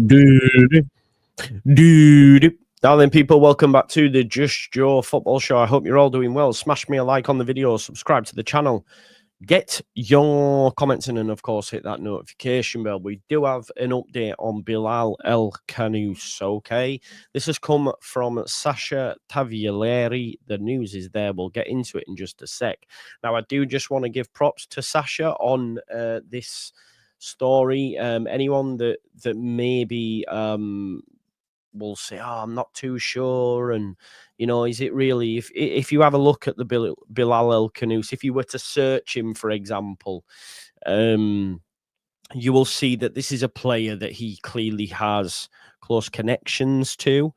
Now then, people, welcome back to the Just Joe Football Show. I hope you're all doing well. Smash me a like on the video, subscribe to the channel, get your comments in, and of course hit that notification bell. We do have an update on Bilal El Khannouss. Okay, this has come from Sasha Taglialeri. The news is there. We'll get into it in just a sec. Now, I do just want to give props to Sasha on this story. Anyone that maybe will say, "Oh, I'm not too sure," and is it really? If you have a look at the Bilal El Khannouss, if you were to search him, for example, you will see that this is a player that he clearly has close connections to.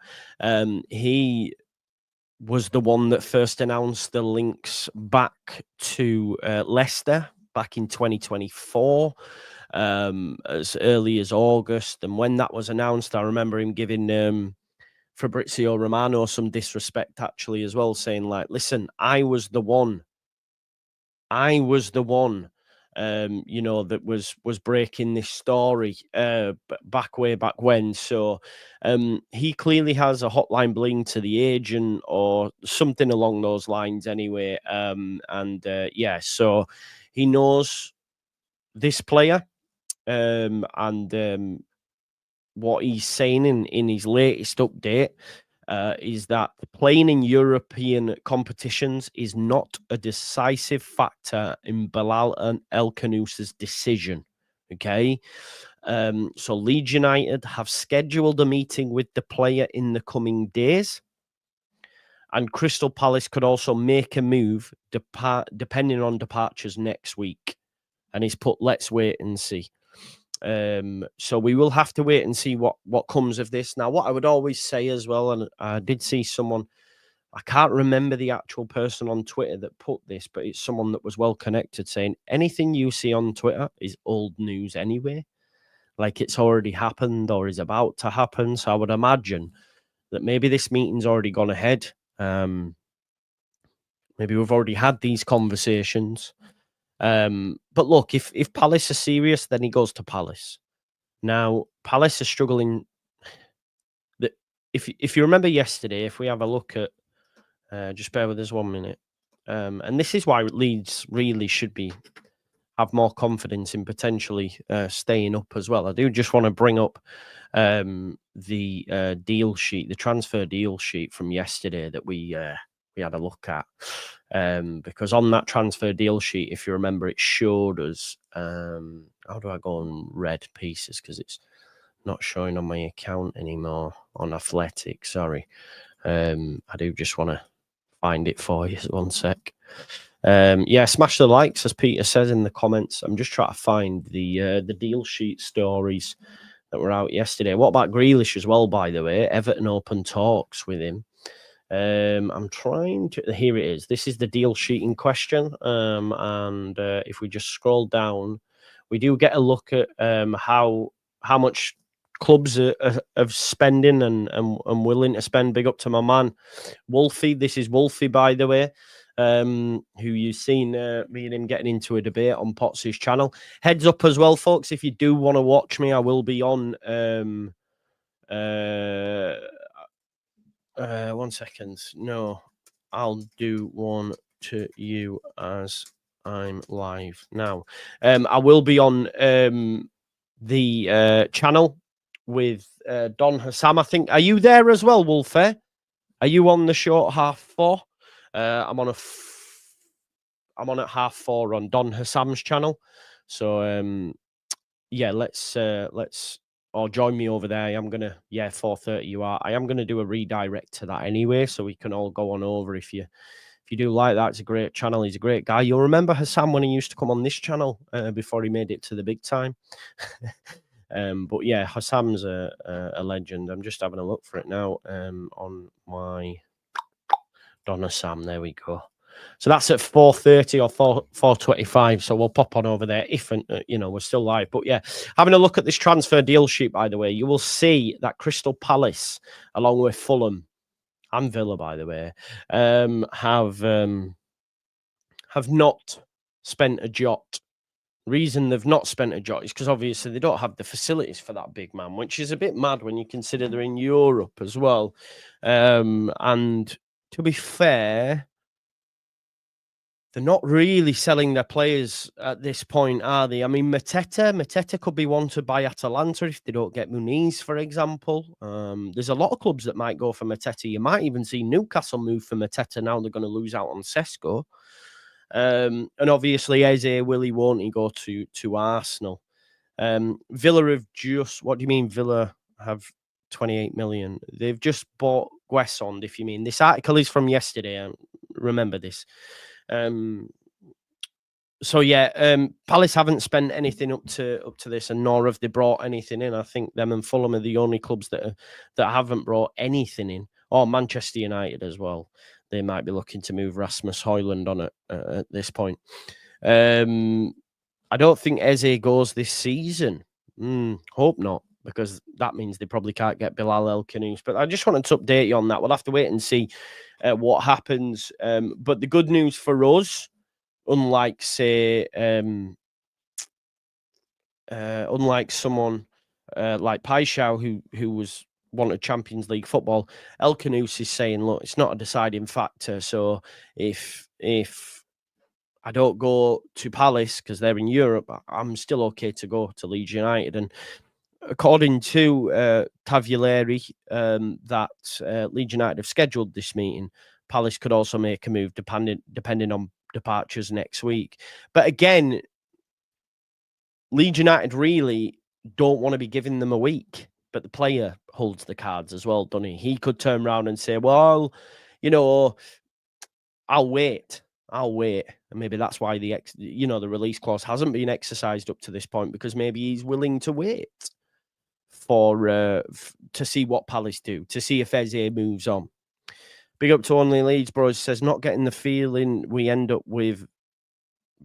He was the one that first announced the links back to Leicester back in 2024. As early as August, and when that was announced, I remember him giving Fabrizio Romano some disrespect actually as well, saying like, "Listen, I was the one, that was breaking this story way back when." So he clearly has a hotline bling to the agent or something along those lines anyway. So he knows this player. What he's saying in his latest update is that playing in European competitions is not a decisive factor in Bilal El Khannouss's decision. Okay, so Leeds United have scheduled a meeting with the player in the coming days, and Crystal Palace could also make a move depending on departures next week. And he's put, "Let's wait and see." So we will have to wait and see what comes of this. Now, what I would always say as well, and I did see someone, I can't remember the actual person on Twitter that put this, but it's someone that was well connected, saying anything you see on Twitter is old news anyway. Like it's already happened or is about to happen. So I would imagine that maybe this meeting's already gone ahead. Maybe we've already had these conversations. But look, if Palace are serious, then he goes to Palace. Now, Palace are struggling. If you remember yesterday, if we have a look at, just bear with us 1 minute, and this is why Leeds really should have more confidence in potentially staying up as well. I do just want to bring up the deal sheet, the transfer deal sheet from yesterday that we had a look at. Because on that transfer deal sheet, if you remember, it showed us, how do I go on red pieces? Because it's not showing on my account anymore on Athletic. Sorry. I do just want to find it for you. 1 sec. Smash the likes, as Peter says in the comments. I'm just trying to find the deal sheet stories that were out yesterday. What about Grealish as well, by the way? Everton open talks with him. I'm trying to. Here it is. This is the deal sheet in question. And if we just scroll down, we do get a look at how much clubs are spending and willing to spend. Big up to my man Wolfie. This is Wolfie, by the way, who you've seen me and him getting into a debate on Potts' channel. Heads up as well, folks. If you do want to watch me, I will be on. 1 second. No, I'll do one to you as I'm live now. I will be on the channel with Don Hassam. I think. Are you there as well, Wolfie? Are you on the show at 4:30? I'm on at 4:30 on Don Hassam's channel. So let's or join me over there. I'm gonna 4:30 you are. I am gonna do a redirect to that anyway, so we can all go on over if you do like that. It's a great channel. He's a great guy. You'll remember Hassam when he used to come on this channel before he made it to the big time. But yeah, Hassam's a legend. I'm just having a look for it now on my Don Hassam. There we go. So that's at 4:30 or 4:25. So we'll pop on over there if we're still live. But yeah, having a look at this transfer deal sheet, by the way, you will see that Crystal Palace, along with Fulham and Villa, by the way, have not spent a jot reason they've not spent a jot is because obviously they don't have the facilities for that big man, which is a bit mad when you consider they're in Europe as well. And to be fair, they're not really selling their players at this point, are they? I mean, Mateta could be wanted by Atalanta if they don't get Muniz, for example. There's a lot of clubs that might go for Mateta. You might even see Newcastle move for Mateta now they're going to lose out on Sesko. And obviously, Eze, will he, won't he go to Arsenal? Villa have just, what do you mean Villa have 28 million? They've just bought Guessond, if you mean. This article is from yesterday. Remember this. So yeah, Palace haven't spent anything up to this, and nor have they brought anything in. I think them and Fulham are the only clubs that haven't brought anything in. Or Manchester United as well. They might be looking to move Rasmus Højlund on it at this point. I don't think Eze goes this season. Hope not, because that means they probably can't get Bilal El Khannouss. But I just wanted to update you on that. We'll have to wait and see what happens. But the good news for us, unlike say, unlike someone like Paixão who was wanted Champions League football, El Khannouss is saying, look, it's not a deciding factor. So if I don't go to Palace because they're in Europe, I'm still okay to go to Leeds United. And according to Tavuleri, that Leeds United have scheduled this meeting, Palace could also make a move depending on departures next week. But again, Leeds United really don't want to be giving them a week, but the player holds the cards as well, doesn't he? He could turn around and say, well, I'll wait. And maybe that's why the release clause hasn't been exercised up to this point, because maybe he's willing to wait for to see what Palace do, to see if Eze moves on. Big up to Only Leeds Bros. Says, not getting the feeling we end up with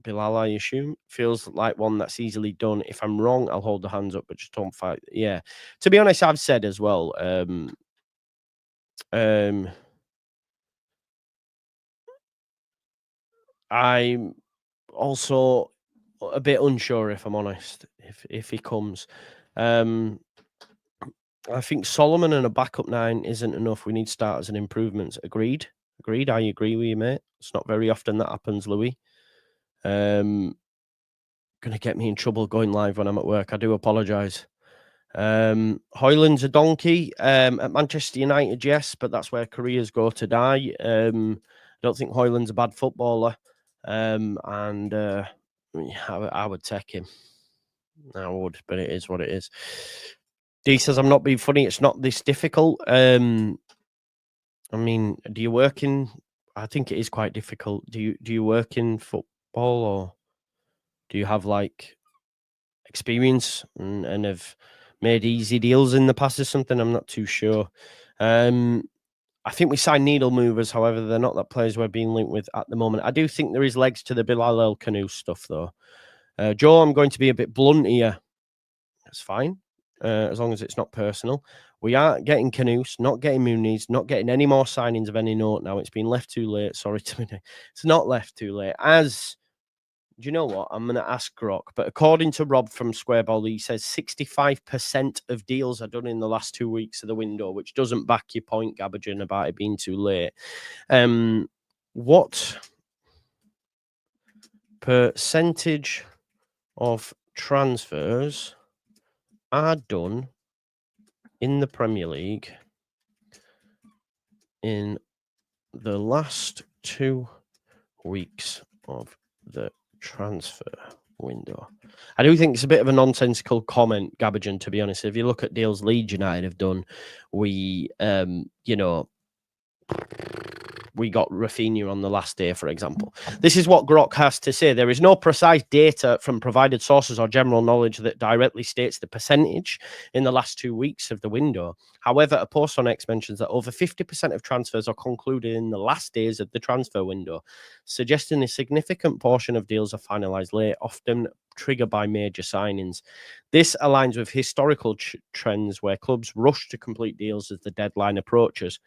Bilal, I assume. Feels like one that's easily done. If I'm wrong, I'll hold the hands up, but just don't fight. Yeah. To be honest, I've said as well, I'm also a bit unsure, if I'm honest, if he comes. I think Solomon and a backup 9 isn't enough. We need starters and improvements. Agreed. I agree with you, mate. It's not very often that happens, Louis. Going to get me in trouble going live when I'm at work. I do apologise. Højlund's a donkey. At Manchester United, yes, but that's where careers go to die. I don't think Højlund's a bad footballer. I would take him. I would, but it is what it is. D says, I'm not being funny. It's not this difficult. I mean, do you work in... I think it is quite difficult. Do you work in football, or do you have, like, experience and have made easy deals in the past or something? I'm not too sure. I think we signed needle movers. However, they're not that players we're being linked with at the moment. I do think there is legs to the Bilal El Khannouss stuff, though. Joe, I'm going to be a bit blunt here. That's fine. As long as it's not personal. We aren't getting Khannouss, not getting Muniz, not getting any more signings of any note now. It's been left too late. Sorry to me. It's not left too late. Do you know what? I'm going to ask Grok, but according to Rob from Squareball, he says 65% of deals are done in the last 2 weeks of the window, which doesn't back your point, Gabajan, about it being too late. What percentage of transfers are done in the Premier League in the last 2 weeks of the transfer window? I do think it's a bit of a nonsensical comment, Gabajan, to be honest. If you look at deals Leeds United have done, we got Rafinha on the last day, for example. This is what Grok has to say. There is no precise data from provided sources or general knowledge that directly states the percentage in the last 2 weeks of the window. However, a post on X mentions that over 50% of transfers are concluded in the last days of the transfer window, suggesting a significant portion of deals are finalised late, often triggered by major signings. This aligns with historical trends where clubs rush to complete deals as the deadline approaches.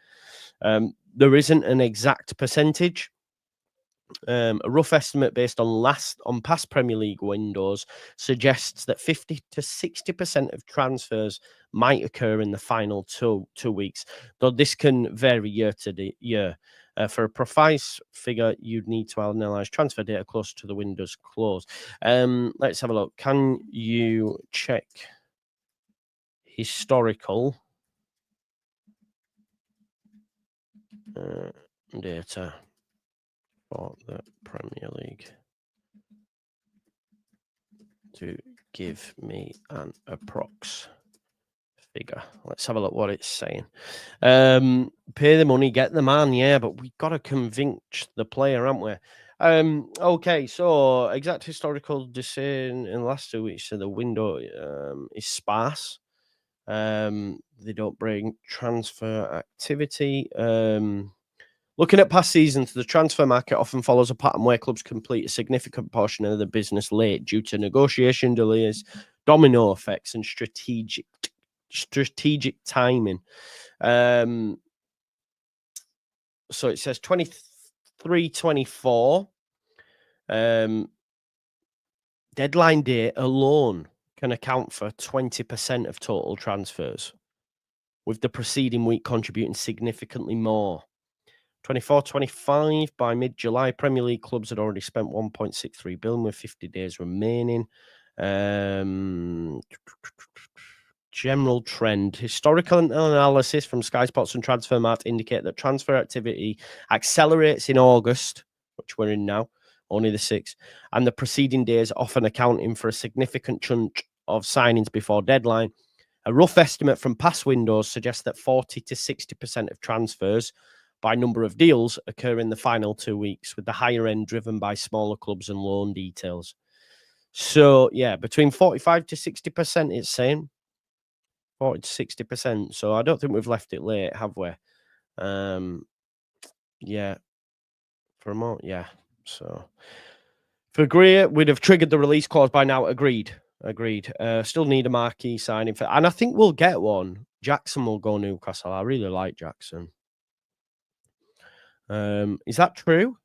There isn't an exact percentage, A rough estimate based on past Premier League windows suggests that 50 to 60% of transfers might occur in the final two weeks, though this can vary year to year. For a precise figure, you'd need to analyze transfer data close to the window's close. Let's have a look. Can you check historical data for the Premier League to give me an approx figure? Let's have a look what it's saying. Pay the money, get the man, yeah, but we got to convince the player, haven't we? Okay, so exact historical decision in the last 2 weeks, so the window is sparse. They don't bring transfer activity. Looking at past seasons, the transfer market often follows a pattern where clubs complete a significant portion of the business late due to negotiation delays, domino effects, and strategic timing. So it says 23-24. Deadline day alone can account for 20% of total transfers, with the preceding week contributing significantly more. 24-25, by mid-July, Premier League clubs had already spent 1.63 billion with 50 days remaining. General trend. Historical analysis from Sky Sports and Transfermarkt indicate that transfer activity accelerates in August, which we're in now, only the 6th, and the preceding days often accounting for a significant chunk of signings before deadline. A rough estimate from past windows suggests that 40 to 60% of transfers by number of deals occur in the final 2 weeks, with the higher end driven by smaller clubs and loan details. So, yeah, between 45 to 60%, it's saying 40 to 60%. So I don't think we've left it late, have we? Yeah, for a moment, yeah. So for Greer, we'd have triggered the release clause by now. Agreed. Still need a marquee signing for, and I think we'll get one. Jackson will go Newcastle. I really like Jackson. Is that true?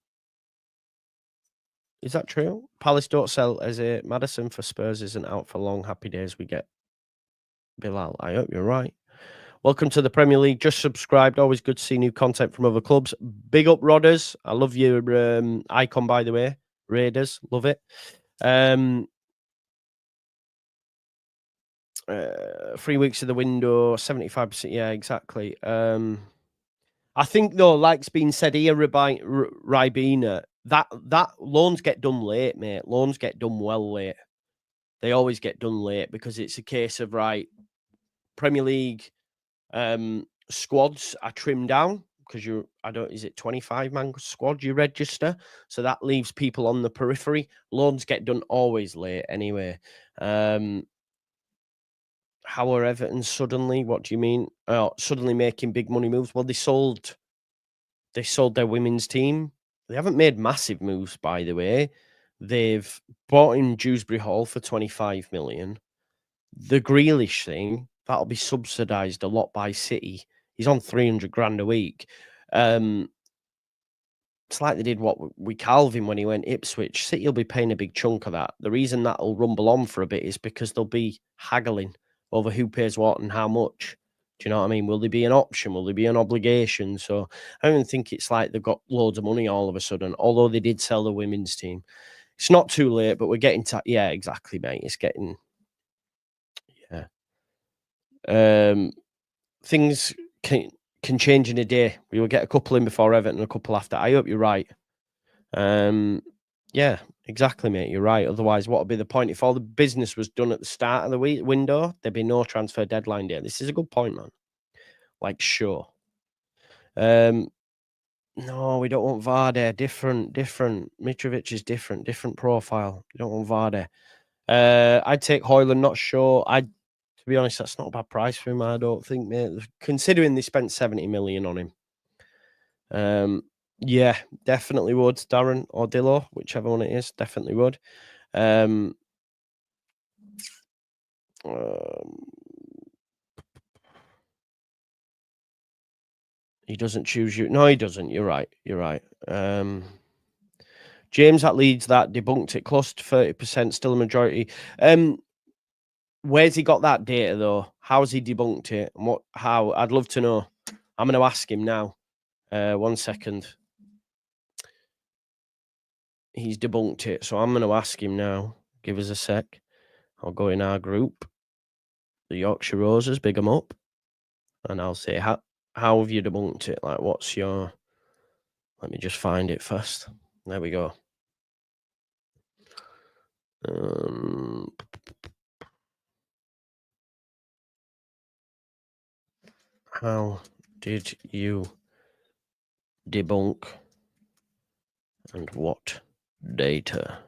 Palace don't sell as a Madison for Spurs isn't out for long. Happy days we get Bilal. I hope you're right. Welcome to the Premier League. Just subscribed. Always good to see new content from other clubs. Big up, Rodders. I love your icon, by the way. Raiders. Love it. 3 weeks of the window, 75%. Yeah, exactly. I think, though, like's been said here, Ribena, that loans get done late, mate. Loans get done well late. They always get done late because it's a case of, right, Premier League squads are trimmed down because is it 25-man squad you register? So that leaves people on the periphery. Loans get done always late anyway. How are Everton suddenly? What do you mean? Suddenly making big money moves? Well, they sold their women's team. They haven't made massive moves, by the way. They've bought in Dewsbury Hall for 25 million. The Grealish thing, that'll be subsidised a lot by City. He's on 300 grand a week. It's like they did what we Calvin when he went Ipswich. City will be paying a big chunk of that. The reason that'll rumble on for a bit is because they'll be haggling over who pays what and how much. Do you know what I mean? Will there be an option? Will there be an obligation? So I don't think it's like they've got loads of money all of a sudden, although they did sell the women's team. It's not too late, but we're getting to, yeah, exactly, mate. It's getting, yeah. Things can change in a day. We will get a couple in before Everton and a couple after. I hope you're right. Yeah, exactly, mate. You're right. Otherwise, what would be the point? If all the business was done at the start of the window, there'd be no transfer deadline day. This is a good point, man. Like, sure. No, we don't want Vardy. Different. Mitrovic is different profile. We don't want Vardy. I'd take Højlund, not sure. To be honest, that's not a bad price for him, I don't think, mate. Considering they spent 70 million on him. Yeah, definitely would. Darren or Dillo, whichever one it is, definitely would. He doesn't choose you. No, he doesn't. You're right. James at Leeds that debunked it. Close to 30%, still a majority. Where's he got that data though? How's he debunked it? And what? How? I'd love to know. I'm going to ask him now. 1 second. He's debunked it, so I'm going to ask him now. Give us a sec. I'll go in our group, the Yorkshire Roses, big them up, and I'll say, how have you debunked it? Like, what's your... Let me just find it first. There we go. How did you debunk and what data?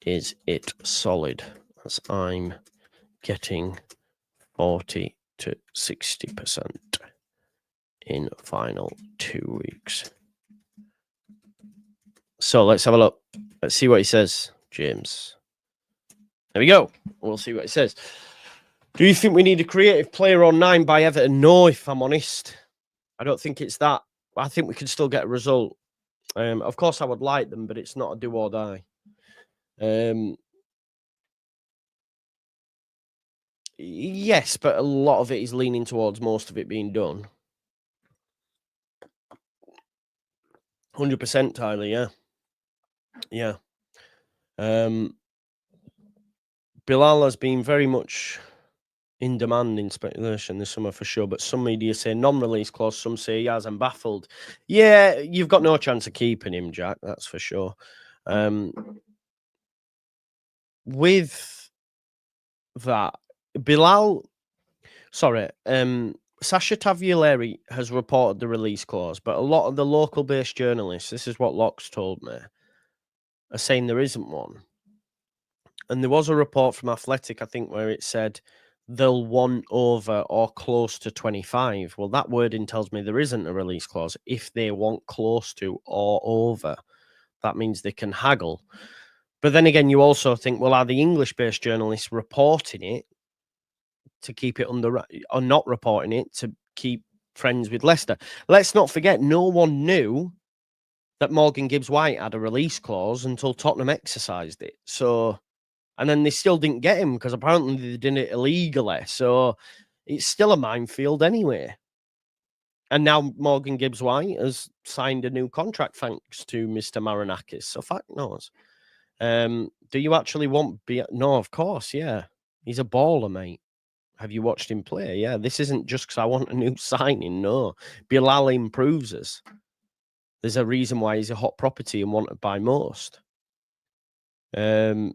Is it solid? As I'm getting 40 to 60% in final 2 weeks. So let's have a look. Let's see what he says, James. There we go. We'll see what he says. Do you think we need a creative player on 9 by Everton? No, if I'm honest. I don't think it's that. I think we can still get a result. Of course, I would like them, but it's not a do or die. Yes, but a lot of it is leaning towards most of it being done. 100%, Tyler, yeah. Yeah. Bilal has been very much in demand in speculation this summer for sure, but some media say non-release clause, some say he has. I'm baffled. Yeah, you've got no chance of keeping him, Jack, that's for sure. With that, Bilal, Sasha Taglialeri has reported the release clause, but a lot of the local-based journalists, this is what Locks told me, are saying there isn't one. And there was a report from Athletic, I think, where it said they'll want over or close to 25. Well, that wording tells me there isn't a release clause. If they want close to or over, that means they can haggle. But then again, you also think, well, are the English-based journalists reporting it to keep it under, or not reporting it to keep friends with Leicester? Let's not forget, no one knew that Morgan Gibbs-White had a release clause until Tottenham exercised it. So, and then they still didn't get him because apparently they did it illegally. So it's still a minefield anyway. And now Morgan Gibbs-White has signed a new contract thanks to Mr. Marinakis. So fuck knows. Do you actually want... No, of course, yeah. He's a baller, mate. Have you watched him play? Yeah, this isn't just because I want a new signing. No. Bilal improves us. There's a reason why he's a hot property and wanted by most. Smiley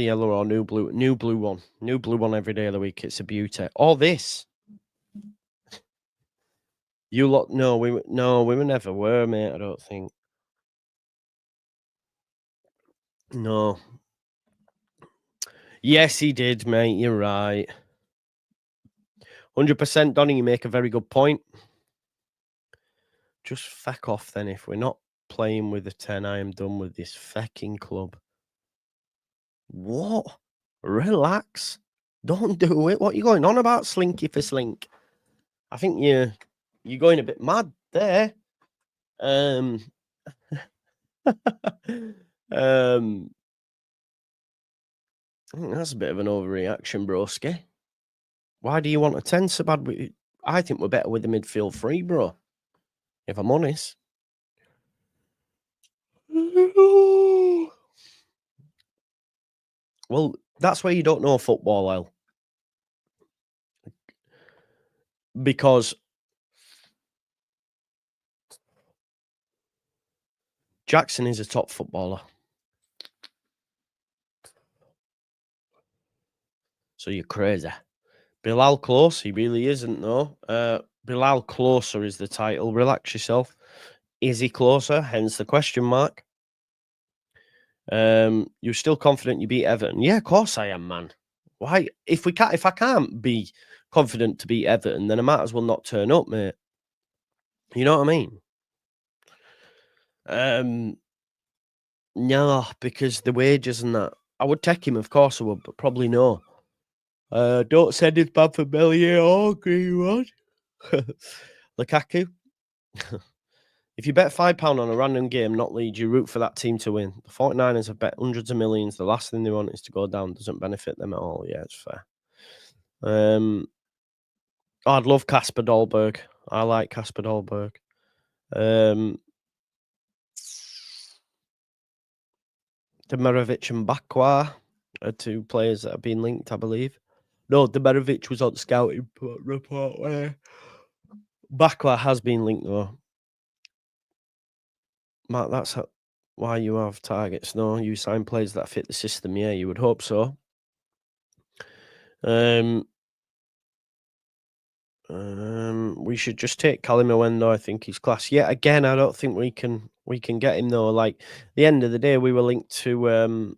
yellow or new blue one. New blue one every day of the week. It's a beauty. All this. You lot, no, we never were, mate. I don't think. No. Yes, he did, mate. You're right. 100%, Donny. You make a very good point. Just feck off then. If we're not playing with the 10, I am done with this fecking club. What? Relax. Don't do it. What are you going on about, Slinky for Slink? I think you're going a bit mad there. That's a bit of an overreaction, broski. Why do you want a 10 so bad? I think we're better with the midfield three, bro. If I'm honest. Well, that's where you don't know football, El. Because Jackson is a top footballer. So you're crazy. Bilal Close, he really isn't, though. Bilal Closer is the title. Relax yourself. Is he closer? Hence the question mark. You're still confident you beat Everton? Yeah, of course I am, man. Why? If I can't be confident to beat Everton, then I might as well not turn up, mate. You know what I mean? No, because the wages and that. I would take him, of course I would, but probably no. Don't send his bad for Bellier or Greenwood. Lukaku. If you bet £5 on a random game, not Leeds, you root for that team to win. The 49ers have bet hundreds of millions. The last thing they want is to go down. Doesn't benefit them at all. Yeah, it's fair. I'd love Kasper Dolberg. I like Kasper Dolberg. Demirovic and Bakwa are two players that have been linked, I believe. No, Demirovic was on scouting report where Bakwa has been linked though. Matt, that's why you have targets. No, you sign players that fit the system. Yeah, you would hope so. We should just take Kalimawendo. I think he's class. Yeah, again, I don't think we can get him though. Like at the end of the day, we were linked to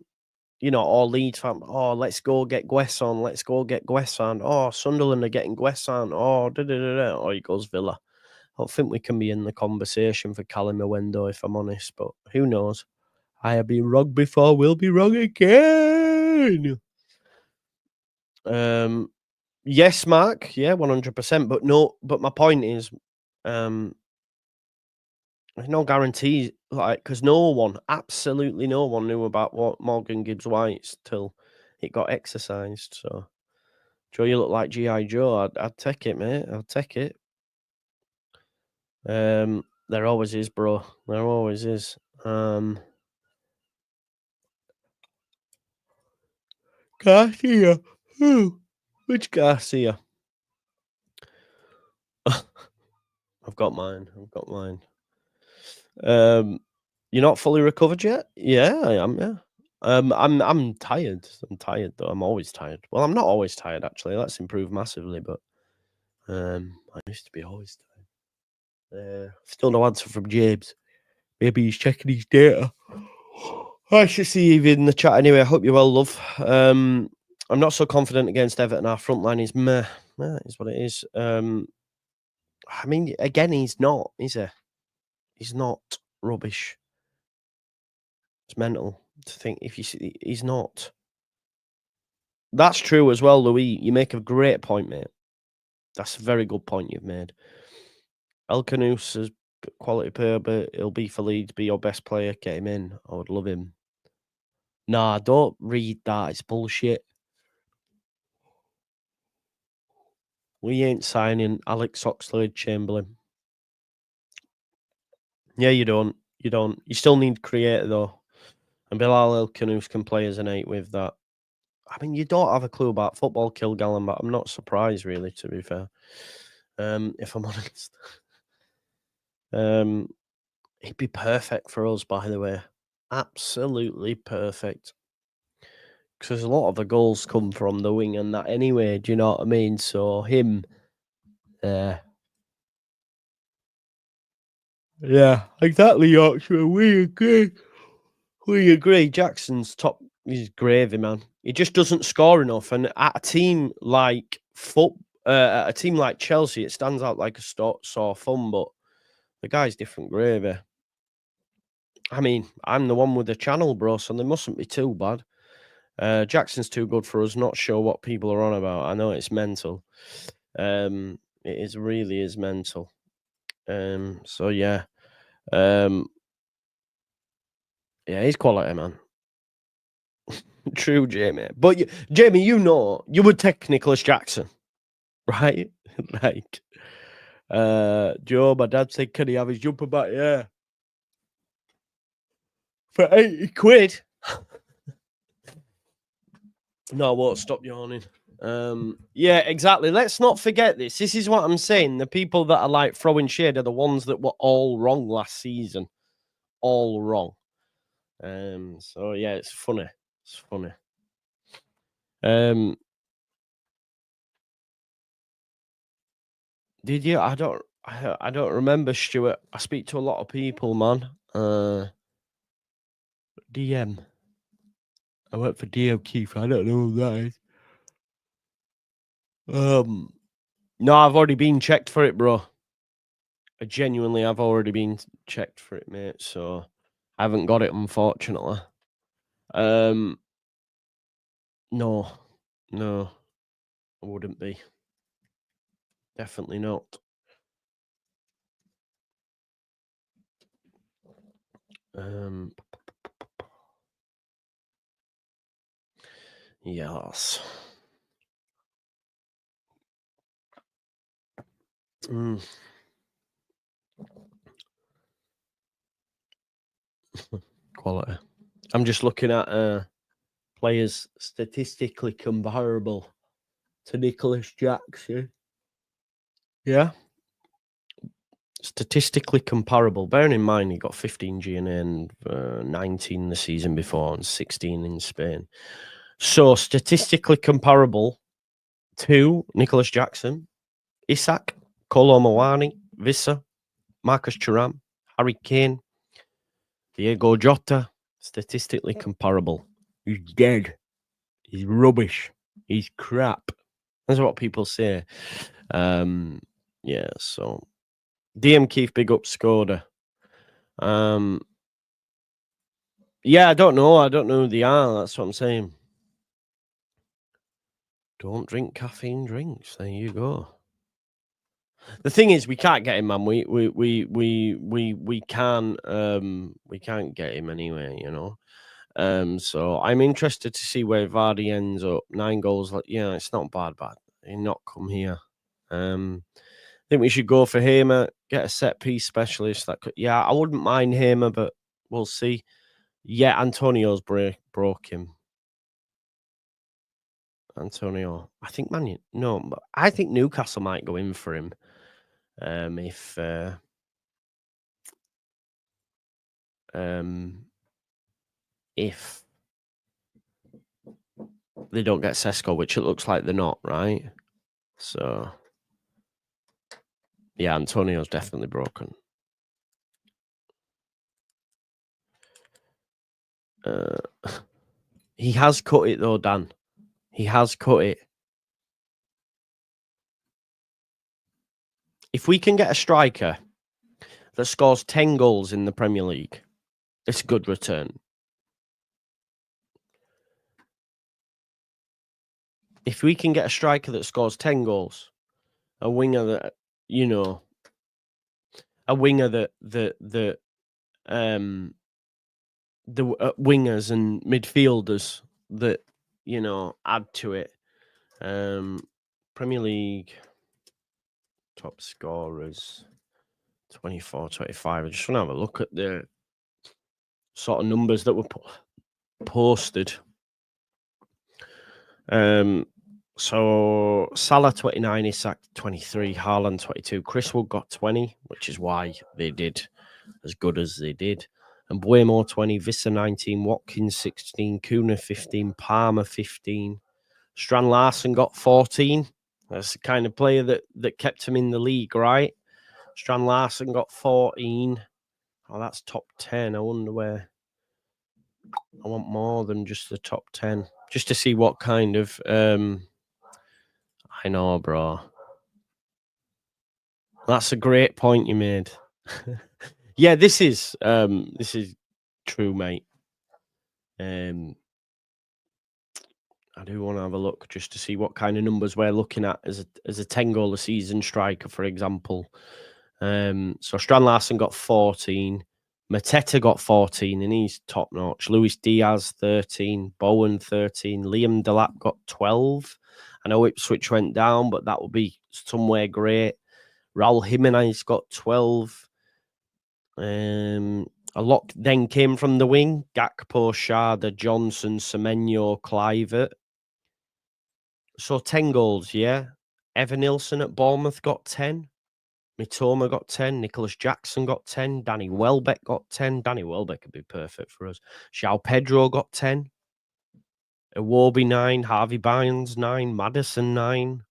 all Leeds fam. Oh, let's go get Guesson. Let's go get Guesson. Oh, Sunderland are getting Guesson. Oh, Oh, he goes Villa. I don't think we can be in the conversation for Kalimawendo, if I'm honest. But who knows? I have been wrong before. We'll be wrong again. Yes, Mark. Yeah, 100%. But no. But my point is, there's no guarantees, like, because absolutely no one knew about what Morgan Gibbs White's till it got exercised. So, Joe, you look like G.I. Joe. I'd take it, mate. I'd take it. There always is, bro. There always is. Garcia. Who? Which Garcia? I've got mine. You're not fully recovered yet? Yeah, I am. Yeah. I'm tired. I'm tired though. I'm always tired. Well, I'm not always tired actually. That's improved massively, but I used to be always tired. Still no answer from James. Maybe he's checking his data. I should see you in the chat anyway. I hope you're well, love. I'm not so confident against Everton. Our front line is meh. Is what it is. I mean, again, he's not, is he? He's not rubbish. It's mental to think if you see he's not. That's true as well, Louis. You make a great point, mate. That's a very good point you've made. El Khannouss is quality player, but he'll be for Leeds, be your best player. Get him in. I would love him. Nah, don't read that. It's bullshit. We ain't signing Alex Oxlade-Chamberlain. Yeah, you don't. You don't. You still need creator though. And Bilal El Khannouss can play as an 8 with that. I mean, you don't have a clue about football, Kilgallen, but I'm not surprised, really, to be fair. If I'm honest. He'd be perfect for us, by the way. Absolutely perfect. Because a lot of the goals come from the wing and that anyway, do you know what I mean? So him, yeah, exactly, Yorkshire. We agree. Jackson's top. He's gravy, man. He just doesn't score enough, and at a team like at a team like Chelsea, it stands out like a sore thumb. But the guy's different gravy. I mean, I'm the one with the channel, bro, so they mustn't be too bad. Jackson's too good for us. Not sure what people are on about. I know it's mental. It really is mental. So yeah. Yeah, he's quality, man. True, Jamie. But Jamie, you would take Nicholas Jackson, right? Like, Joe, my dad said, can he have his jumper back? Yeah. For 80 quid. No, I won't stop yawning. Yeah, exactly. Let's not forget this. This is what I'm saying. The people that are like throwing shade are the ones that were all wrong last season. All wrong. So yeah, it's funny. It's funny. Did you? I don't remember, Stuart. I speak to a lot of people, man. DM. I work for DM Keith. I don't know who that is. No, I've already been checked for it, bro. I've already been checked for it, mate. So I haven't got it, unfortunately. No, I wouldn't be. Definitely not. Yes. Quality. I'm just looking at players statistically comparable to Nicholas Jackson. Yeah. Statistically comparable. Bearing in mind he got 15 GNA and 19 the season before and 16 in Spain. So statistically comparable to Nicholas Jackson, Isak, Kolo Muani, Vissa, Marcus Thuram, Harry Kane, Diego Jota. Statistically comparable. He's dead. He's rubbish. He's crap. That's what people say. Yeah, so DM Keith, big up Skoda. Yeah, I don't know. I don't know who they are. That's what I'm saying. Don't drink caffeine drinks. There you go. The thing is, we can't get him, man. We can't get him anyway, you know. So I'm interested to see where Vardy ends up. 9 goals, yeah, it's not bad. He not come here. I think we should go for Hamer, get a set piece specialist. Yeah, I wouldn't mind Hamer, but we'll see. Yeah, Antonio's broke him. Antonio, I think but I think Newcastle might go in for him. If they don't get Sesko, which it looks like they're not, right? So yeah, Antonio's definitely broken. He has cut it though, Dan. He has cut it. If we can get a striker that scores 10 goals in the Premier League, it's a good return. If we can get a striker that scores 10 goals, a winger that, you know, the wingers and midfielders that, you know, add to it. Premier League top scorers 24-25. I just want to have a look at the sort of numbers that were posted. So Salah 29, Isak 23, Haaland 22, Chris Wood got 20, which is why they did as good as they did. And Buemo 20, Vissa 19, Watkins 16, Kuna 15, Palmer 15. Strand Larsen got 14. That's the kind of player that kept him in the league, right? Strand Larsen got 14. Oh, that's top 10. I wonder where. I want more than just the top 10. Just to see what kind of... I know, bro. That's a great point you made. Yeah, this is true, mate. I do want to have a look just to see what kind of numbers we're looking at as a 10 goal a season striker, for example. So Strand Larsen got 14, Mateta got 14, and he's top notch. Luis Diaz 13, Bowen 13, Liam Delap got 12. I know Ipswich went down, but that will be somewhere great. Raul Jimenez got 12. A lot then came from the wing. Gakpo, Sharda, Johnson, Semenyo, Clivert. So 10 goals, yeah. Evan Nilsson at Bournemouth got 10. Mitoma got 10. Nicholas Jackson got 10. Danny Welbeck got 10. Danny Welbeck would be perfect for us. João Pedro got 10. Iwobi 9. Harvey Barnes 9. Maddison 9.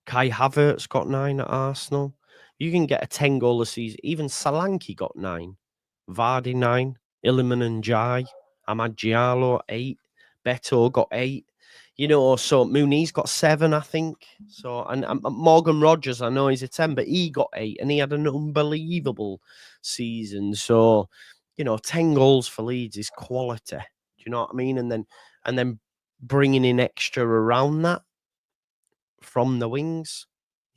Kai Havertz got 9 at Arsenal. You can get a 10 goal a season. Even Solanke got 9. Vardy 9. Iliman and Jai. Amad Diallo 8. Beto got 8. You know, so Mooney's got 7, I think. So, and Morgan Rogers, I know he's a 10, but he got 8, and he had an unbelievable season. So, you know, 10 goals for Leeds is quality. Do you know what I mean? And then bringing in extra around that from the wings.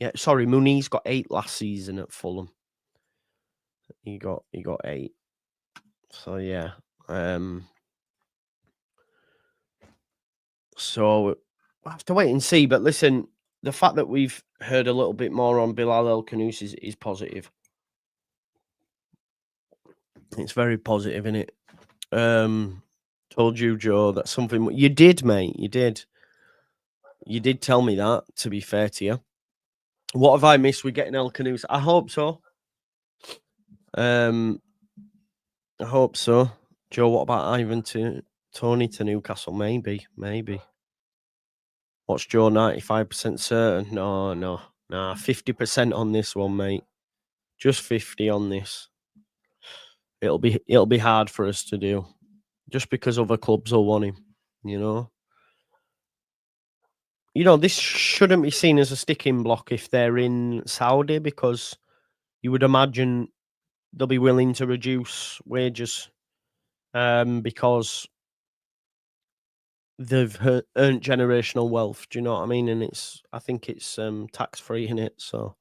Yeah, sorry, Mooney's got 8 last season at Fulham. He got 8. So yeah. So we'll have to wait and see. But listen, the fact that we've heard a little bit more on Bilal El Khannouss is positive. It's very positive, isn't it? Told you, Joe, that's something you did, mate. You did. You did tell me that, to be fair to you. What have I missed with getting El Khannouss? I hope so. I hope so. Joe, what about Ivan to Tony to Newcastle? Maybe. What's Joe 95% certain? No. 50% on this one, mate. Just 50 on this. It'll be hard for us to do. Just because other clubs will want him, you know. This shouldn't be seen as a sticking block if they're in Saudi, because you would imagine they'll be willing to reduce wages because they've earned generational wealth. Do you know what I mean? And I think it's tax free in it. So,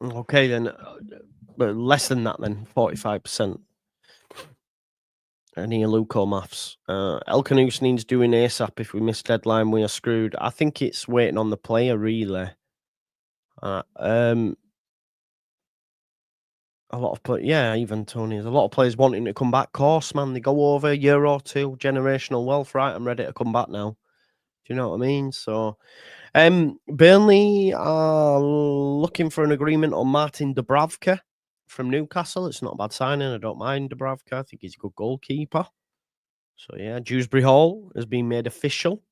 okay then, but less than that then, 45%. Any Luco maths. El Khannouss needs doing ASAP. If we miss deadline, we are screwed. I think it's waiting on the player, really. A lot of even Tony. There's a lot of players wanting to come back. Course, man, they go over a year or two, generational wealth. Right, I'm ready to come back now. Do you know what I mean? So, Burnley are looking for an agreement on Martin Dubravka from Newcastle. It's not a bad signing. I don't mind Dubravka. I think he's a good goalkeeper. So yeah, Dewsbury Hall has been made official.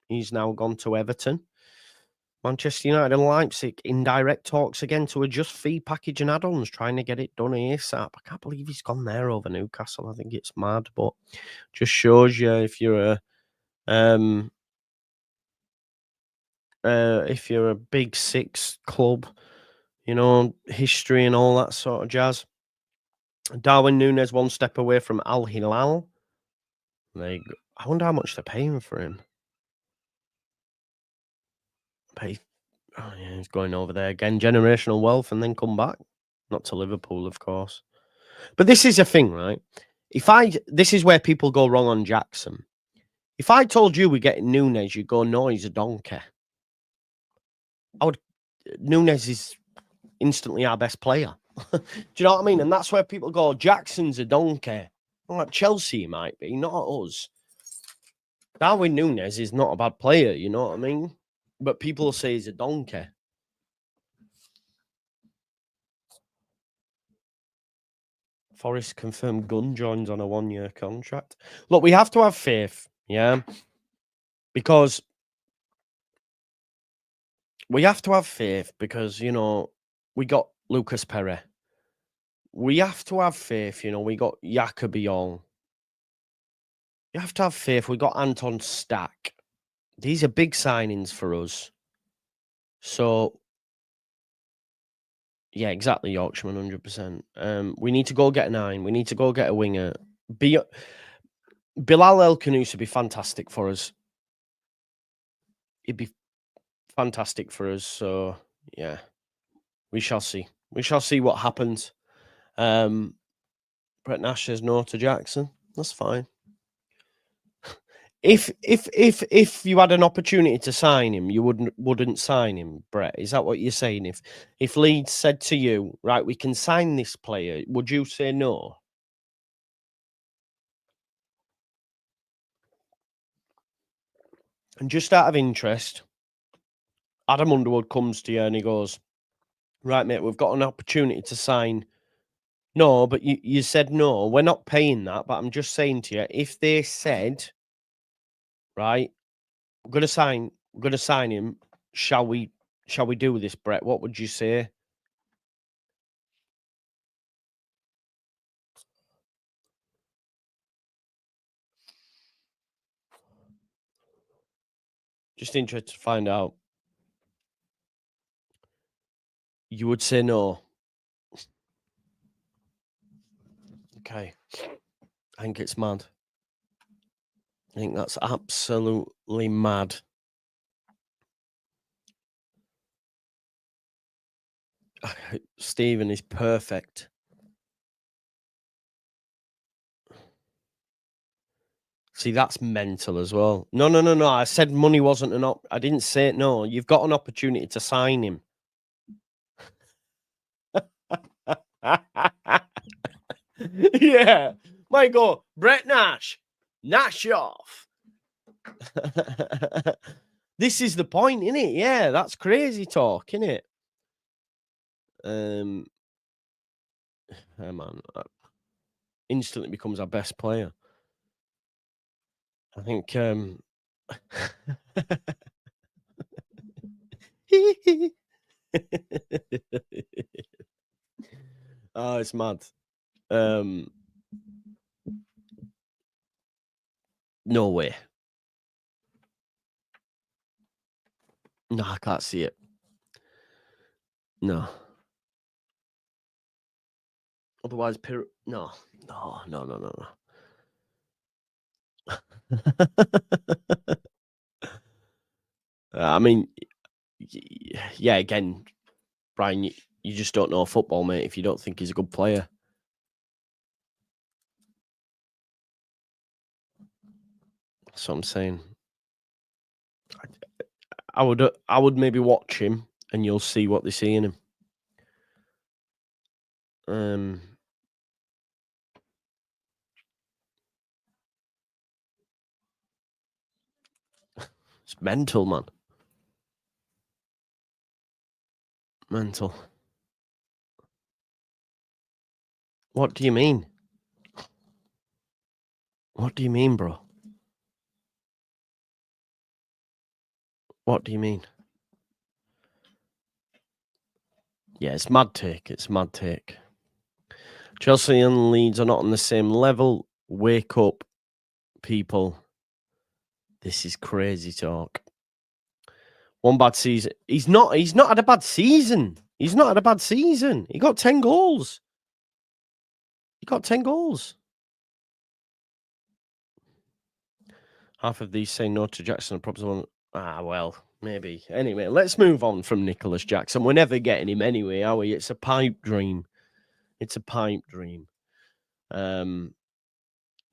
He's now gone to Everton. Manchester United and Leipzig in direct talks again to adjust fee package and add-ons, trying to get it done ASAP. I can't believe he's gone there over Newcastle. I think it's mad, but just shows you if you're a big six club, history and all that sort of jazz. Darwin Núñez one step away from Al Hilal. I wonder how much they're paying for him. Oh yeah, he's going over there again. Generational wealth, and then come back. Not to Liverpool, of course. But this is a thing, right? This is where people go wrong on Jackson. If I told you we're getting Núñez, you'd go, no, he's a donkey. Núñez is instantly our best player. Do you know what I mean? And that's where people go, Jackson's a donkey. Well, like Chelsea, he might be, not us. Darwin Núñez is not a bad player, you know what I mean? But people say he's a donkey. Forest confirmed Gunn joins on a 1-year contract. Look, we have to have faith, yeah? Because we have to have faith because, we got Lucas Perez. We have to have faith, we got Jacoby on. You have to have faith. We got Anton Stack. These are big signings for us. So, yeah, exactly, Yorkshireman, 100%. We need to go get a 9. We need to go get a winger. Bilal El Khannouss would be fantastic for us. It'd be fantastic for us. So, yeah, we shall see. We shall see what happens. Brett Nash says no to Jackson. That's fine. If you had an opportunity to sign him, you wouldn't sign him, Brett. Is that what you're saying? If Leeds said to you, right, we can sign this player, would you say no? And just out of interest, Adam Underwood comes to you and he goes, right, mate, we've got an opportunity to sign. No, but you said no. We're not paying that. But I'm just saying to you, if they said, right, we're gonna sign him. Shall we do this, Brett? What would you say? Just interested to find out. You would say no. Okay. I think it's mad. I think that's absolutely mad. Stephen is perfect. See, that's mental as well. No. I said money wasn't an I didn't say it. No, you've got an opportunity to sign him. Yeah. Might go, Brett Nash off. This is the point, isn't it? Yeah, that's crazy talk, isn't it? Man, instantly becomes our best player. I think oh, it's mad. No way. No, I can't see it. No. Otherwise, no. I mean, yeah. Again, Brian, you just don't know football, mate. If you don't think he's a good player, that's what I'm saying. I would maybe watch him, and you'll see what they see in him. It's mental, man. Mental. What do you mean? What do you mean, bro? What do you mean? Yeah, it's mad take. It's mad take. Chelsea and Leeds are not on the same level. Wake up, people. This is crazy talk. One bad season. He's not had a bad season. He's not had a bad season. He got 10 goals. Half of these say no to Jackson. Probably well, maybe. Anyway, let's move on from Nicholas Jackson. We're never getting him anyway, are we? It's a pipe dream.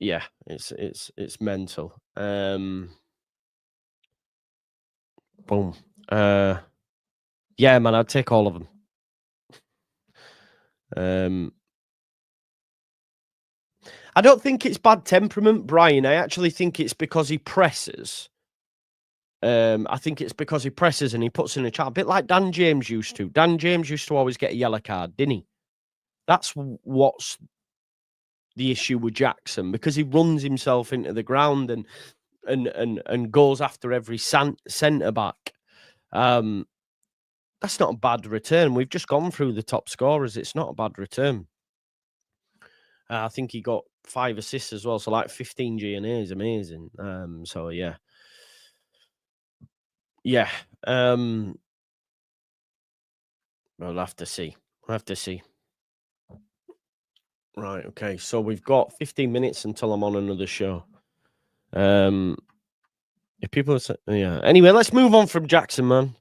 Yeah, it's mental. Boom. Yeah, man, I'd take all of them. I don't think it's bad temperament, Brian. I actually think it's because he presses. I think it's because he presses and he puts in a chat, a bit like Dan James used to. Dan James used to always get a yellow card, didn't he? That's what's the issue with Jackson, because he runs himself into the ground and goes after every centre back. That's not a bad return. We've just gone through the top scorers. It's not a bad return. I think he got 5 assists as well, so like 15 G&A is amazing. So yeah. We'll have to see. Right. Okay. So we've got 15 minutes until I'm on another show. If people are Anyway, let's move on from Jackson, man.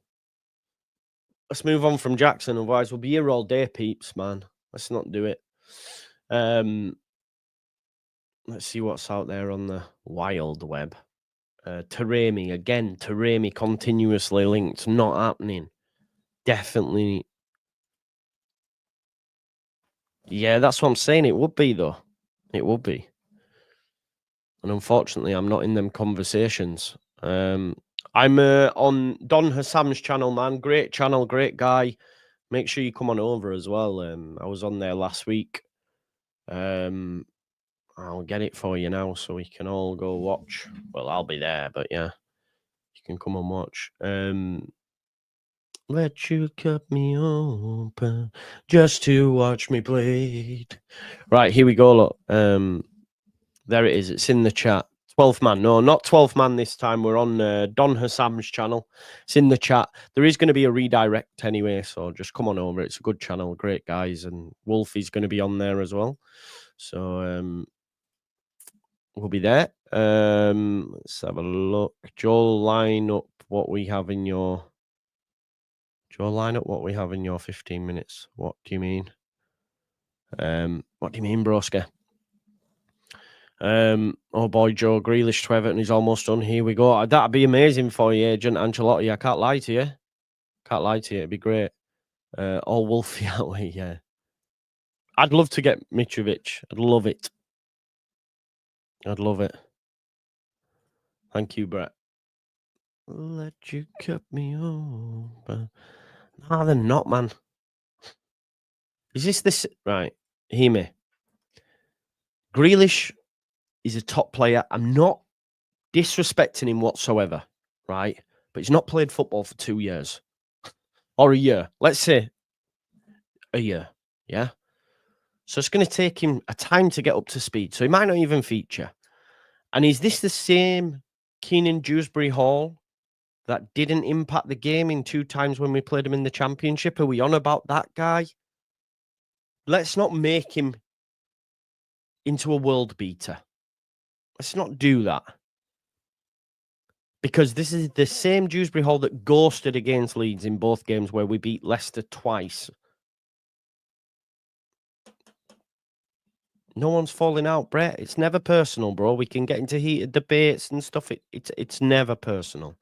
Otherwise, we'll be here all day, peeps, man. Let's not do it. Let's see what's out there on the wild web. Taremi continuously linked. Not happening. Definitely. Yeah, that's what I'm saying. It would be, though. It would be. And unfortunately, I'm not in them conversations. I'm on Don Hassam's channel, man. Great channel, great guy. Make sure you come on over as well. I was on there last week. I'll get it for you now so we can all go watch. Well, I'll be there, but yeah, you can come and watch. Let you cut me open just to watch me bleed. Right, here we go. Look, there it is. It's in the chat. 12th man. No, not 12th man this time. We're on Don Hassam's channel. It's in the chat. There is going to be a redirect anyway, so just come on over. It's a good channel. Great guys. And Wolfie's going to be on there as well. So we'll be there. Let's have a look. Joel, line up what we have in your... So line up what we have in your 15 minutes. What do you mean? What do you mean, broski? Oh boy, Joe Grealish to Everton is almost done. Here we go. That'd be amazing for you, Agent Ancelotti. I can't lie to you. Can't lie to you. It'd be great. All Wolfie out we, yeah. I'd love to get Mitrovic. I'd love it. I'd love it. Thank you, Brett. Let you cut me open. No, they're not, man. Is this? Right, hear me. Grealish is a top player. I'm not disrespecting him whatsoever, right? But he's not played football for 2 years. Or a year. Let's say a year, yeah? So it's going to take him a time to get up to speed. So he might not even feature. And is this the same Keenan Dewsbury Hall that didn't impact the game in 2 times when we played him in the Championship? Are we on about that guy? Let's not make him into a world beater. Let's not do that. Because this is the same Dewsbury Hall that ghosted against Leeds in both games where we beat Leicester twice. No one's falling out, Brett. It's never personal, bro. We can get into heated debates and stuff. It's never personal.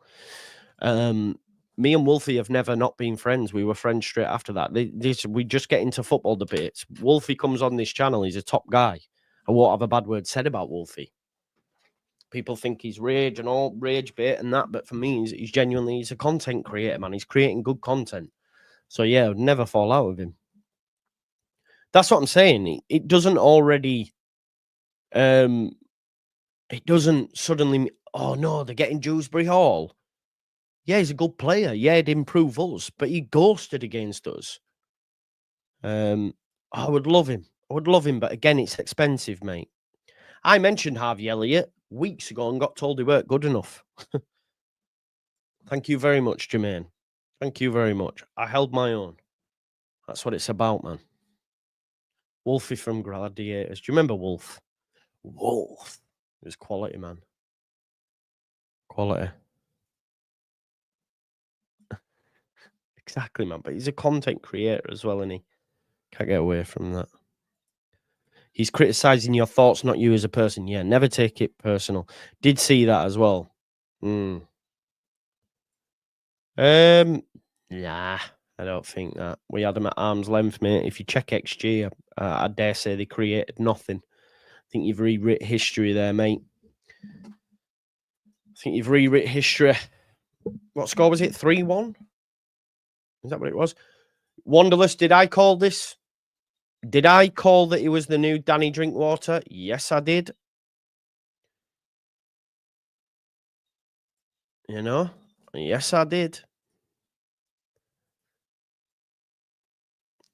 Me and Wolfie have never not been friends. We were friends straight after that. We just get into football debates. Wolfie comes on this channel. He's a top guy. I won't have a bad word said about Wolfie. People think he's rage and all rage bait and that, but for me, he's a content creator, man. He's creating good content. So yeah, I would never fall out with him. That's what I'm saying. It doesn't already. It doesn't suddenly. Oh no, they're getting Dewsbury Hall. Yeah, he's a good player. Yeah, he'd improve us, but he ghosted against us. I would love him. But again, it's expensive, mate. I mentioned Harvey Elliott weeks ago and got told he weren't good enough. Thank you very much, Jermaine. Thank you very much. I held my own. That's what it's about, man. Wolfie from Gladiators. Do you remember Wolf? Wolf. It was quality, man. Quality. Exactly, man. But he's a content creator as well, and he can't get away from that. He's criticizing your thoughts, not you as a person. Yeah, never take it personal. Did see that as well. Nah, I don't think that. We had them at arm's length, mate. If you check XG, I dare say they created nothing. I think you've rewritten history there, mate. I think you've rewritten history. What score was it? 3-1? Is that what it was? Wanderlust, did I call this? Did I call that he was the new Danny Drinkwater? Yes, I did. You know? Yes, I did.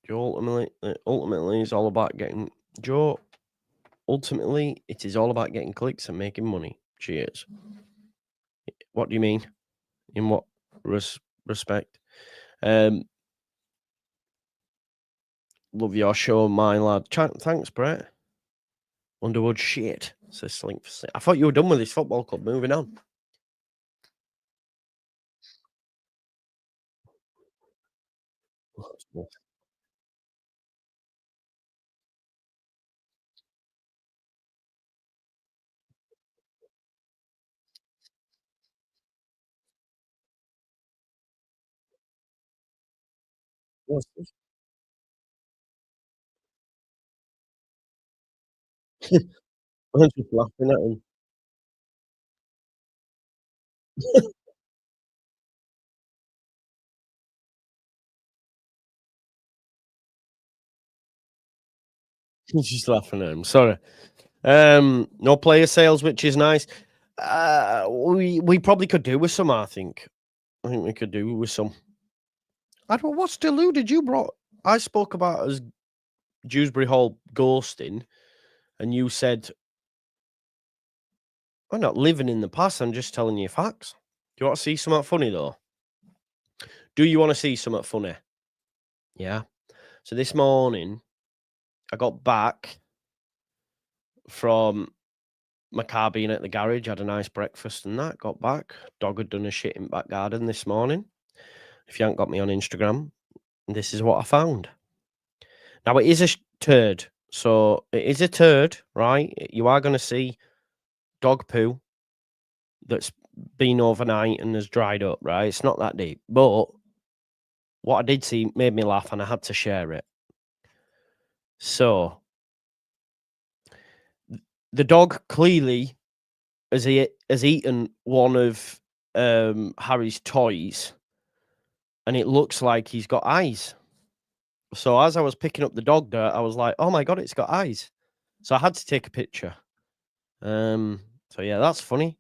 Joe, ultimately, it's all about getting... Joe, ultimately, it is all about getting clicks and making money. Cheers. What do you mean? In what respect? Love your show, my lad. Thanks, Brett. Underwood shit. Says Slink. I thought you were done with this football club. Moving on. What's this? I'm just laughing at him. I'm just laughing at him. Sorry. No player sales, which is nice. We probably could do with some. I think we could do with some. I don't. What's deluded you brought? I spoke about as Dewsbury Hall ghosting, and you said, "I'm not living in the past. I'm just telling you facts." Do you want to see something funny though? Do you want to see something funny? Yeah. So this morning, I got back from my car being at the garage, had a nice breakfast and that, got back. Dog had done a shit in back garden this morning. If you haven't got me on Instagram, this is what I found. Now, it is a turd. So it is a turd, right? You are going to see dog poo that's been overnight and has dried up, right? It's not that deep. But what I did see made me laugh and I had to share it. So the dog clearly has eaten one of Harry's toys and it looks like he's got eyes. So as I was picking up the dog dirt, I was like, oh my God, it's got eyes. So I had to take a picture. So yeah, that's funny.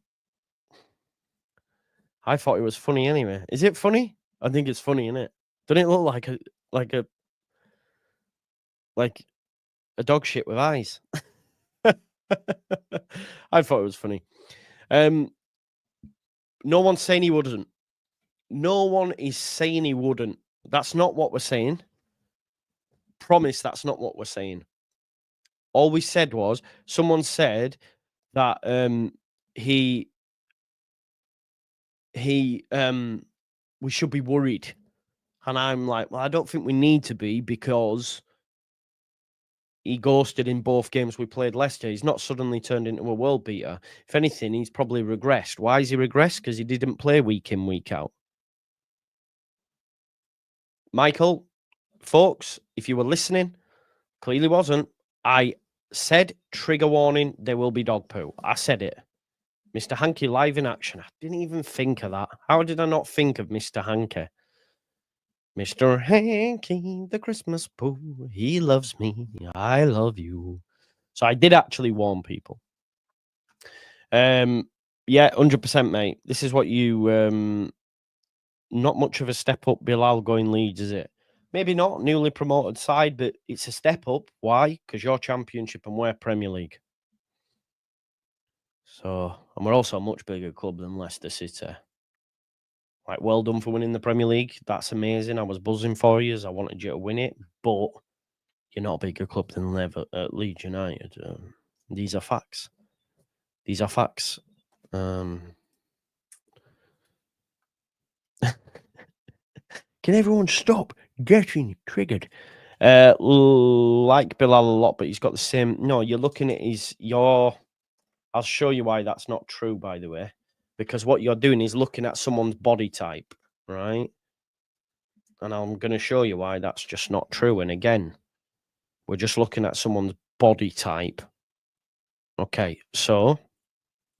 I thought it was funny anyway. Is it funny? I think it's funny, isn't it? Doesn't it look like a dog shit with eyes? I thought it was funny. No one's saying he wouldn't. No one is saying he wouldn't. That's not what we're saying. Promise that's not what we're saying. All we said was someone said that we should be worried. And I'm like, well, I don't think we need to be because he ghosted in both games we played Leicester. He's not suddenly turned into a world beater. If anything, he's probably regressed. Why has he regressed? Because he didn't play week in, week out. Michael, folks, if you were listening, clearly wasn't. I said, trigger warning, there will be dog poo. I said it. Mr. Hankey live in action. I didn't even think of that. How did I not think of Mr. Hankey? Mr. Hankey, the Christmas poo. He loves me. I love you. So I did actually warn people. Yeah, 100%, mate. This is what you... not much of a step up, Bilal going Leeds, is it? Maybe not, newly promoted side, but it's a step up. Why? Because you're Championship and we're Premier League. So, and we're also a much bigger club than Leicester City. Like, well done for winning the Premier League. That's amazing. I was buzzing for you as I wanted you to win it, but you're not a bigger club than Leeds United. These are facts. These are facts. Can everyone stop getting triggered? Like Bilal a lot, but he's got the same. No, you're looking at I'll show you why that's not true, by the way, because what you're doing is looking at someone's body type, right? And I'm going to show you why that's just not true. And again, we're just looking at someone's body type. Okay, so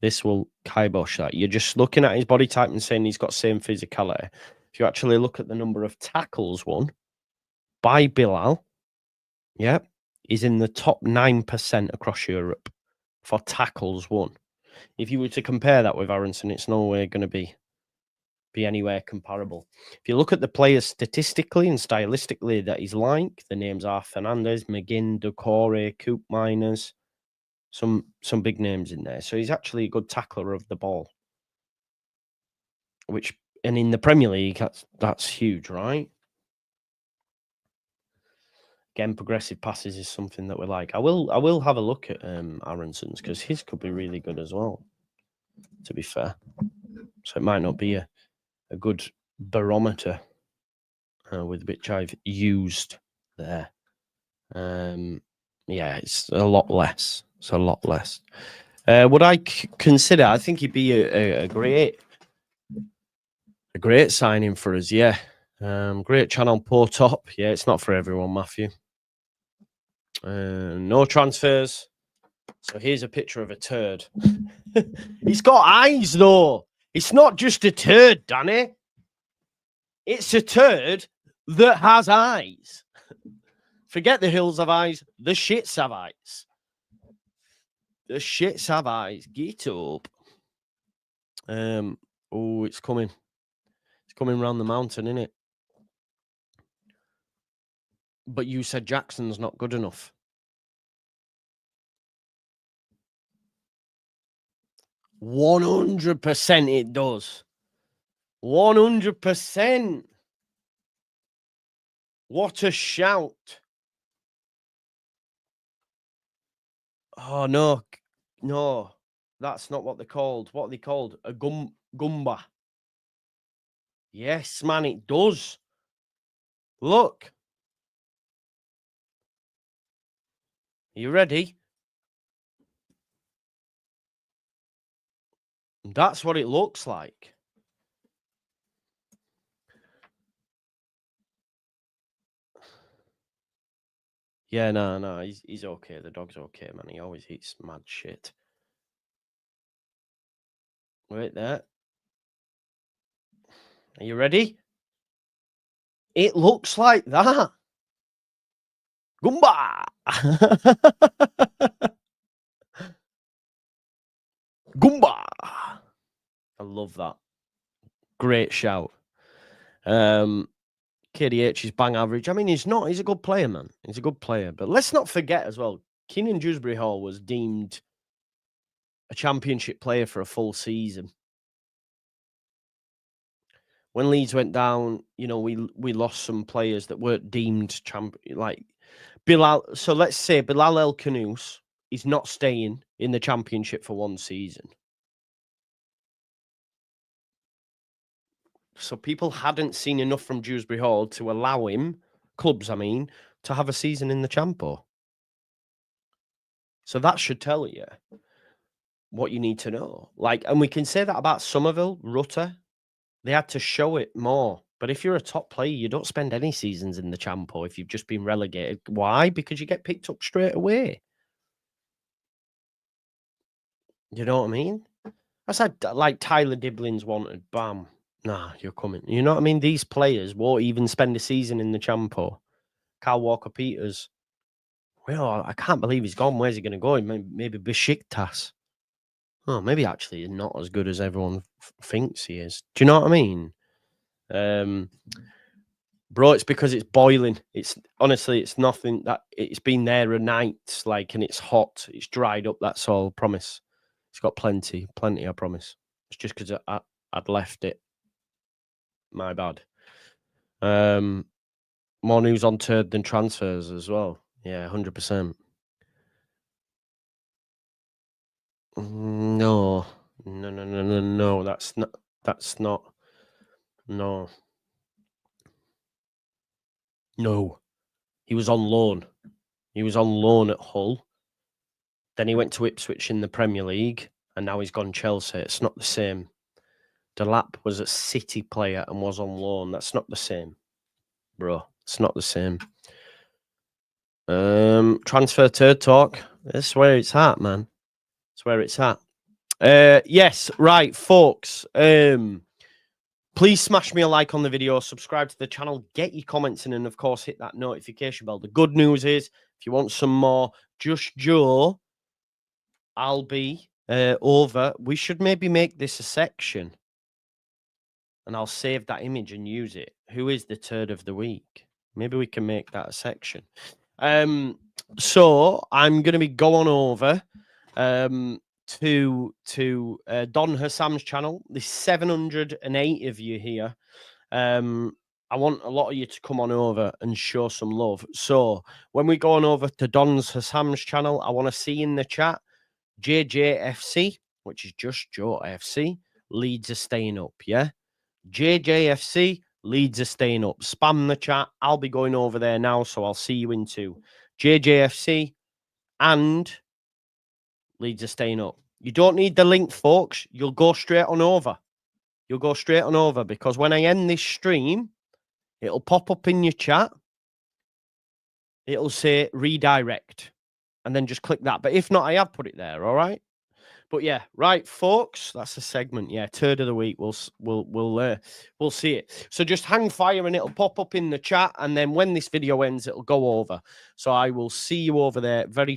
this will kibosh that. You're just looking at his body type and saying he's got same physicality. If you actually look at the number of tackles won by Bilal, he's in the top 9% across Europe for tackles won. If you were to compare that with Aronson, it's no way going to be anywhere comparable. If you look at the players statistically and stylistically that he's like, the names are Fernandez, McGinn, Doucouré, Coop Miners, some big names in there. So he's actually a good tackler of the ball. And in the Premier League, that's huge, right? Again, progressive passes is something that we like. I will have a look at Aronson's because his could be really good as well, to be fair. So it might not be a good barometer with which I've used there. Yeah, it's a lot less. It's a lot less. Would I consider? I think he'd be a great signing for us. Yeah, great channel pour top. Yeah, it's not for everyone, Matthew. No transfers. So here's a picture of a turd. He's got eyes, though. It's not just a turd, Danny. It's a turd that has eyes. Forget the hills have eyes. The shits have eyes. The shits have eyes. Get up. Oh, it's coming. It's coming round the mountain, innit? But you said Jackson's not good enough. 100% it does. 100%. What a shout. Oh, no. That's not what they're called. What are they called? A gumba. Yes, man, it does. Look. Are you ready? That's what it looks like. Yeah, no, he's okay. The dog's okay, man. He always eats mad shit. Wait there. Are you ready? It looks like that. Goomba! Goomba! I love that. Great shout. KDH is bang average. I mean, he's not. He's a good player, man. He's a good player. But let's not forget as well, Keenan Dewsbury Hall was deemed a championship player for a full season. When Leeds went down, you know, we lost some players that weren't deemed like Bilal. So let's say Bilal El Khannouss is not staying in the championship for one season. So people hadn't seen enough from Dewsbury Hall to allow him, clubs, I mean, to have a season in the Champo. So that should tell you what you need to know. Like, and we can say that about Somerville, Rutter. They had to show it more. But if you're a top player, you don't spend any seasons in the Champo if you've just been relegated. Why? Because you get picked up straight away. You know what I mean? That's like Tyler Diblin's wanted. Bam. Nah, you're coming. You know what I mean? These players won't even spend a season in the Champo. Kyle Walker-Peters. Well, I can't believe he's gone. Where's he going to go? Maybe Besiktas. Oh, maybe actually he's not as good as everyone thinks he is. Do you know what I mean? Bro, it's because it's boiling. It's honestly, it's nothing that it's been there a night, like, and it's hot. It's dried up. That's all. Promise. It's got plenty. I promise. It's just because I'd left it. My bad. More news on Turd than transfers as well. Yeah, 100%. No. That's not. No. He was on loan. He was on loan at Hull. Then he went to Ipswich in the Premier League, and now he's gone Chelsea. It's not the same. Delap was a City player and was on loan. That's not the same, bro. It's not the same. Transfer Turd talk. That's where it's at, man. That's where it's at. Yes, right, folks. Please smash me a like on the video, subscribe to the channel, get your comments in, and of course, hit that notification bell. The good news is, if you want some more Just Joe, I'll be over. We should maybe make this a section, and I'll save that image and use it. Who is the Turd of the week? Maybe we can make that a section. So I'm going to be going over to Don Hassam's channel. There's 708 of you here. I want a lot of you to come on over and show some love. So when we go on over to Don Hassam's channel, I want to see in the chat JJFC, which is Just Joe FC. Leeds are staying up, yeah? JJFC, Leeds are staying up. Spam the chat. I'll be going over there now, so I'll see you in two. JJFC and Leeds are staying up. You don't need the link, folks. You'll go straight on over. You'll go straight on over because when I end this stream, it'll pop up in your chat. It'll say redirect. And then just click that. But if not, I have put it there, all right? But yeah, right, folks, that's a segment. Yeah, Turd of the week. We'll see it. So just hang fire and it'll pop up in the chat. And then when this video ends, it'll go over. So I will see you over there very